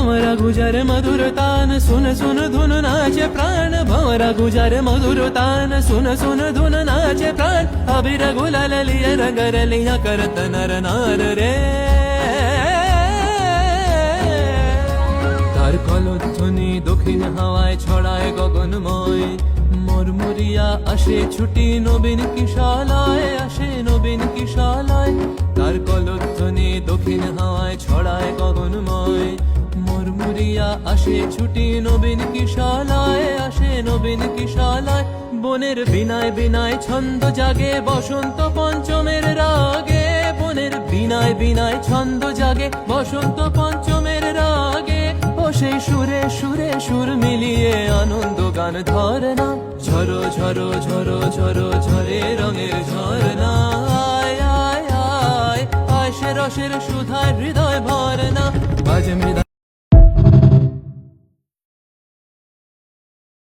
भंवरा गुजर मधुर तान सुन सुन धुन नाचे प्राण भंवरा गुजर मधुर तान सुन सुन धुन नाचे प्राण अबीर गुलाल लिए रंग रलिया करत नर नार रे तार कलध्वनि दक्षिण हावाয় ছড়ায় গগনময় মরমরিয়া আসে ছুটি নবীন কিশালয় আসে নবীন কিশালয় তার কলধ্বনি দক্ষিণ হাওয়ায় ছড়ায় গগনময় মরমরিয়া আসে ছুটি নবীন কিশালয় আসে নবীন কিশালয় বনের বিনায় বিনায় ছন্দ জাগে বসন্ত পঞ্চমের রাগে বনের বিনায় বিনায় ছন্দ জাগে বসন্ত পঞ্চমের রাগে ও সেই সুরে সুরে সুর মিলিয়ে আনন্দ গান ধরে না ঝরো ঝরো ঝরো ঝরো ঝরে রঙের ঝরনা আয় আয় আয় আয় সে রসের সুধায় হৃদয় ভরে না বাজে মৃদা